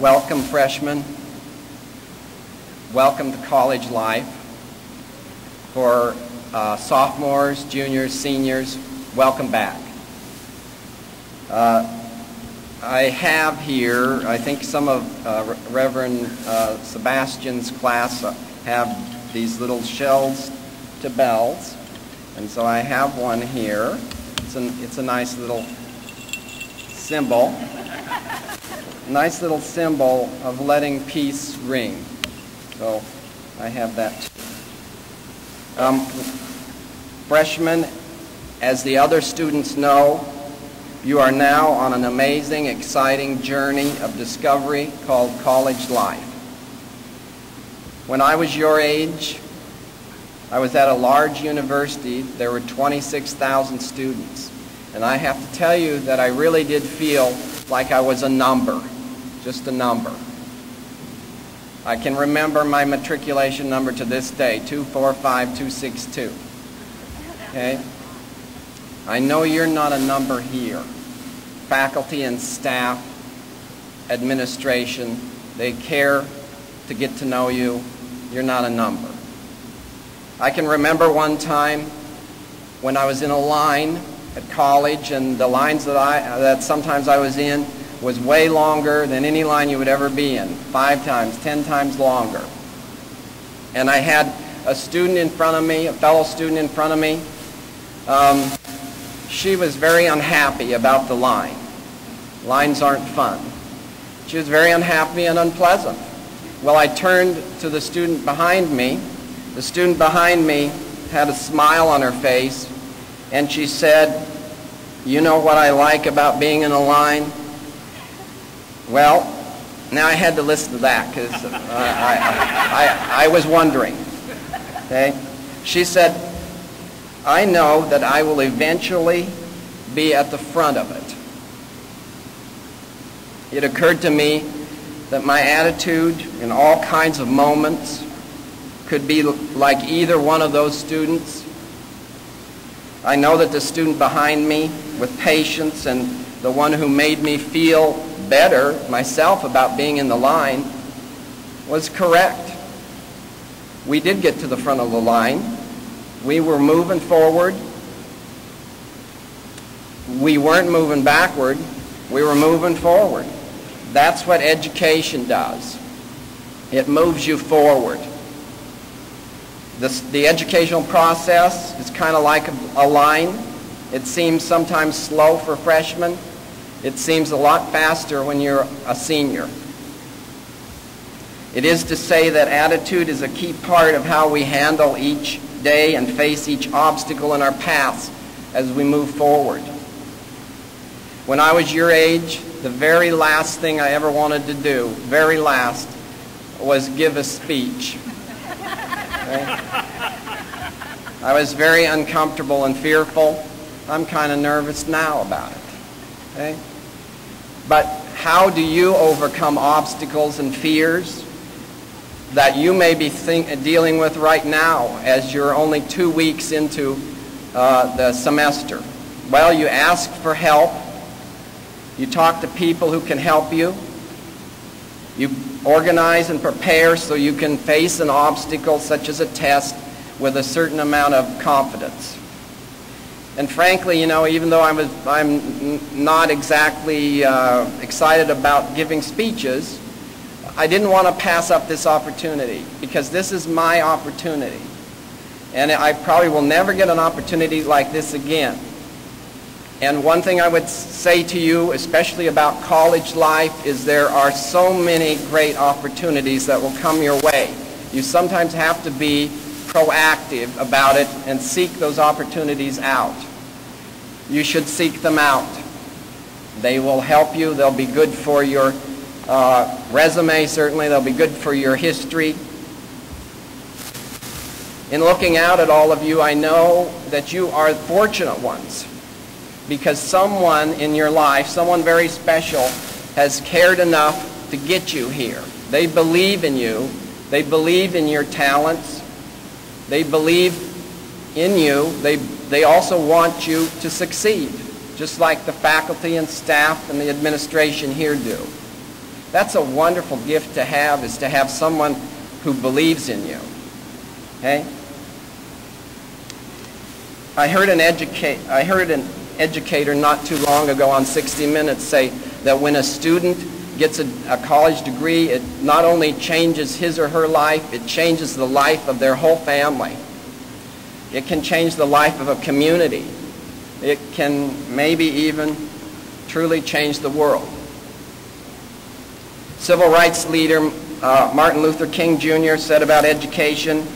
Welcome, freshmen. Welcome to college life. For sophomores, juniors, seniors, welcome back. I have here, I think some of Reverend Sebastian's class have these little shells to bells, and so I have one here. It's a nice little symbol. Nice little symbol of letting peace ring. So I have that too. Freshmen, as the other students know, you are now on an amazing, exciting journey of discovery called college life. When I was your age, I was at a large university. There were 26,000 students. And I have to tell you that I really did feel like I was a number, just a number. I can remember my matriculation number to this day, 245262. Okay? I know you're not a number here. Faculty and staff, administration, they care to get to know you. You're not a number. I can remember one time when I was in a line at college, and the lines that sometimes I was in was way longer than any line you would ever be in, 5 times, 10 times longer. And I had a student in front of me, a fellow student in front of me. She was very unhappy about the line. Lines aren't fun. She was very unhappy and unpleasant. Well, I turned to the student behind me. The student behind me had a smile on her face, and she said, "You know what I like about being in a line?" Well, now I had to listen to that because I was wondering. Okay? She said, "I know that I will eventually be at the front of it." It occurred to me that my attitude in all kinds of moments could be like either one of those students. I know that the student behind me, with patience, and the one who made me feel better myself about being in the line, was correct. We did get to the front of the line. We were moving forward. We weren't moving backward. We were moving forward. That's what education does. It moves you forward. The educational process is kind of like a line. It seems sometimes slow for freshmen. It seems a lot faster when you're a senior. It is to say that attitude is a key part of how we handle each day and face each obstacle in our paths as we move forward. When I was your age, the very last thing I ever wanted to do, very last, was give a speech. Okay? I was very uncomfortable and fearful. I'm kind of nervous now about it. Okay? But how do you overcome obstacles and fears that you may be dealing with right now as you're only 2 weeks into the semester? Well, you ask for help. You talk to people who can help you. You organize and prepare so you can face an obstacle such as a test with a certain amount of confidence. And frankly, you know, even though I'm not exactly excited about giving speeches, I didn't want to pass up this opportunity because this is my opportunity. And I probably will never get an opportunity like this again. And one thing I would say to you, especially about college life, is there are so many great opportunities that will come your way. You sometimes have to be proactive about it and seek those opportunities out. You should seek them out. They will help you. They'll be good for your resume, certainly. They'll be good for your history. In looking out at all of you, I know that you are fortunate ones, because someone in your life, someone very special, has cared enough to get you here. They believe in you. They believe in your talents. They believe in you. They also want you to succeed, just like the faculty and staff and the administration here do. That's a wonderful gift to have, is to have someone who believes in you. Okay? I heard an educator not too long ago on 60 Minutes say that when a student gets a college degree, it not only changes his or her life, it changes the life of their whole family. It can change the life of a community. It can maybe even truly change the world. Civil rights leader Martin Luther King Jr. said about education,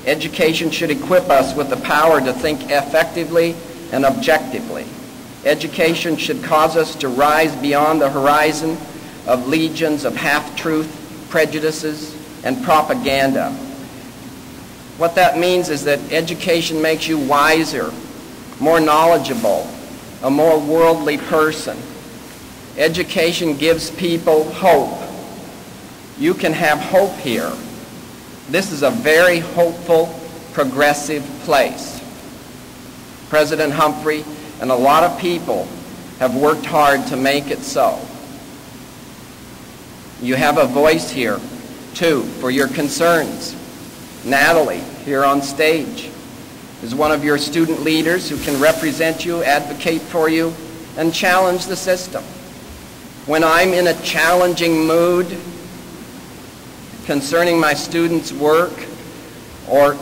education should equip us with the power to think effectively and objectively. Education should cause us to rise beyond the horizon of legions of half-truth, prejudices, and propaganda. What that means is that education makes you wiser, more knowledgeable, a more worldly person. Education gives people hope. You can have hope here. This is a very hopeful, progressive place. President Humphrey and a lot of people have worked hard to make it so. You have a voice here, too, for your concerns. Natalie, here on stage, is one of your student leaders who can represent you, advocate for you, and challenge the system. When I'm in a challenging mood concerning my students' work or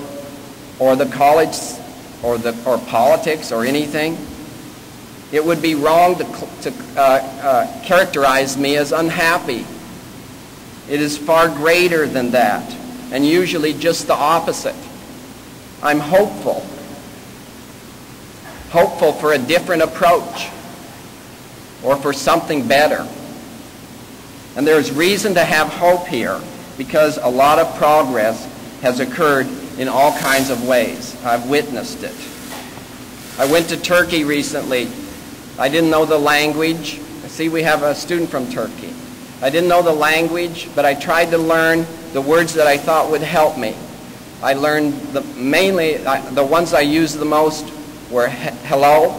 the college or politics or anything, it would be wrong to characterize me as unhappy. It is far greater than that, and usually just the opposite. I'm hopeful for a different approach or for something better. And there's reason to have hope here because a lot of progress has occurred in all kinds of ways. I've witnessed it. I went to Turkey recently. I didn't know the language. See, we have a student from Turkey. I didn't know the language, but I tried to learn the words that I thought would help me. I learned mainly the ones I used the most were hello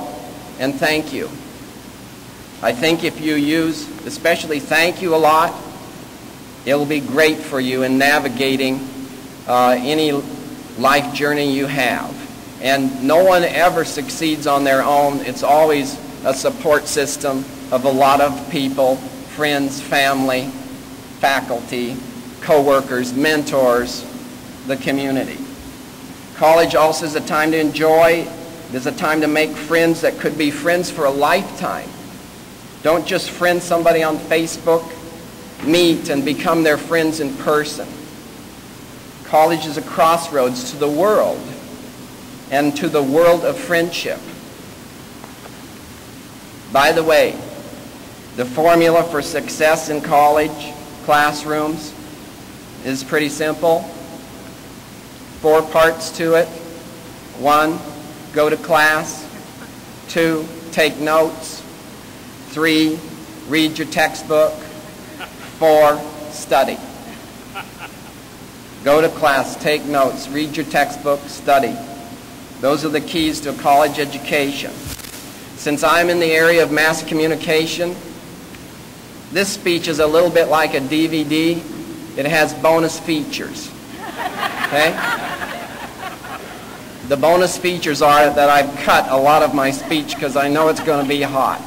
and thank you. I think if you use especially thank you a lot, it'll be great for you in navigating any life journey you have. And no one ever succeeds on their own. It's always a support system of a lot of people, friends, family, faculty, co-workers, mentors, the community. College also is a time to enjoy. It's a time to make friends that could be friends for a lifetime. Don't just friend somebody on Facebook. Meet and become their friends in person. College is a crossroads to the world and to the world of friendship. By the way, the formula for success in college classrooms is pretty simple. 4 parts to it. 1, go to class. 2, take notes. 3, read your textbook. 4, study. Go to class, take notes, read your textbook, study. Those are the keys to a college education. Since I'm in the area of mass communication, this speech is a little bit like a DVD. It has bonus features. Okay? The bonus features are that I've cut a lot of my speech because I know it's going to be hot.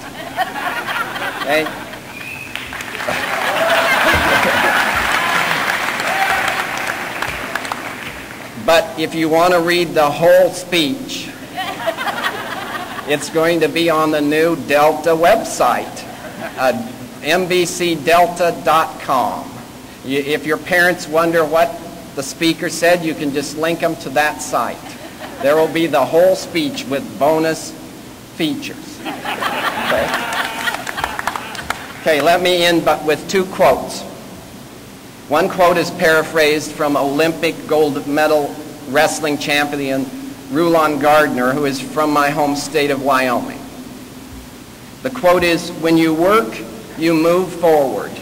Okay? But if you want to read the whole speech, it's going to be on the new Delta website, MVCDelta.com. If your parents wonder what the speaker said, you can just link them to that site. There will be the whole speech with bonus features. Okay, let me end with 2 quotes. One quote is paraphrased from Olympic gold medal wrestling champion Rulon Gardner, who is from my home state of Wyoming. The quote is, "When you work, you move forward."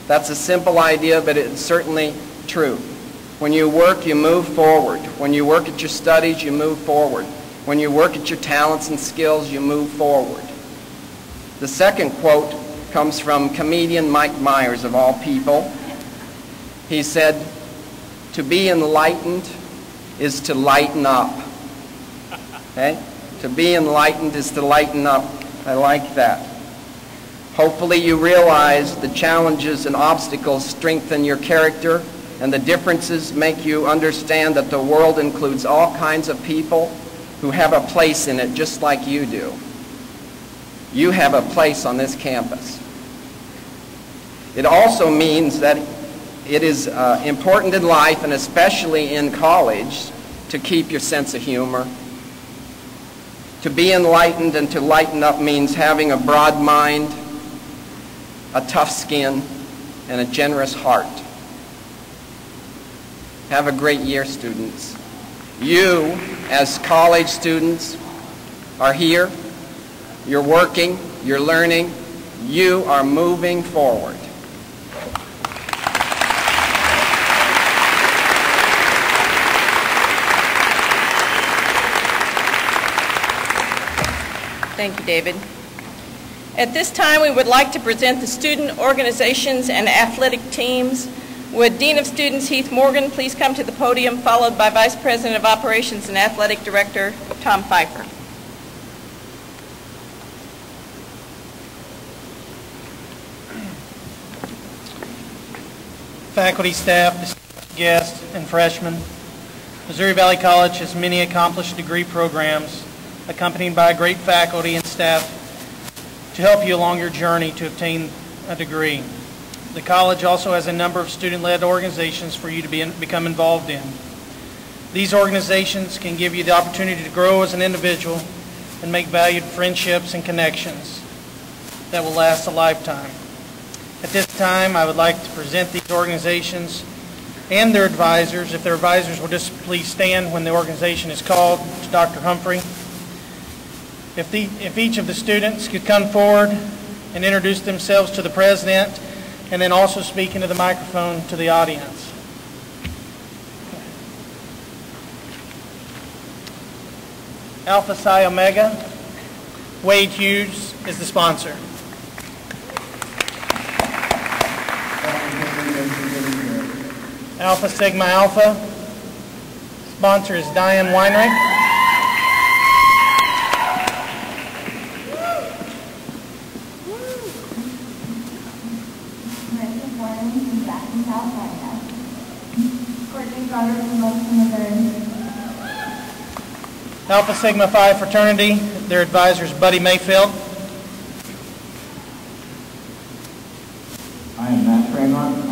That's a simple idea, but it's certainly true. When you work, you move forward. When you work at your studies, you move forward. When you work at your talents and skills, you move forward. The second quote comes from comedian Mike Myers, of all people. He said, "To be enlightened is to lighten up." Okay? To be enlightened is to lighten up. I like that. Hopefully you realize the challenges and obstacles strengthen your character, and the differences make you understand that the world includes all kinds of people who have a place in it just like you do. You have a place on this campus. It also means that it is important in life, and especially in college, to keep your sense of humor. To be enlightened and to lighten up means having a broad mind, a tough skin, and a generous heart. Have a great year, students. You, as college students, are here. You're working, you're learning, you are moving forward. Thank you, David. At this time, we would like to present the student organizations and athletic teams. Would Dean of Students Heath Morgan please come to the podium, followed by Vice President of Operations and Athletic Director Tom Pfeiffer. Faculty, staff, guests, and freshmen, Missouri Valley College has many accomplished degree programs accompanied by great faculty and staff to help you along your journey to obtain a degree. The college also has a number of student-led organizations for you to become involved in. These organizations can give you the opportunity to grow as an individual and make valued friendships and connections that will last a lifetime. At this time, I would like to present these organizations and their advisors. If their advisors will just please stand when the organization is called, to Dr. Humphrey. If each of the students could come forward and introduce themselves to the president, and then also speak into the microphone to the audience. Alpha Psi Omega, Wade Hughes is the sponsor. Alpha Sigma Alpha, sponsor is Diane Weinreich. Alpha Sigma Phi fraternity, their advisor is Buddy Mayfield. I am Matt Fremont,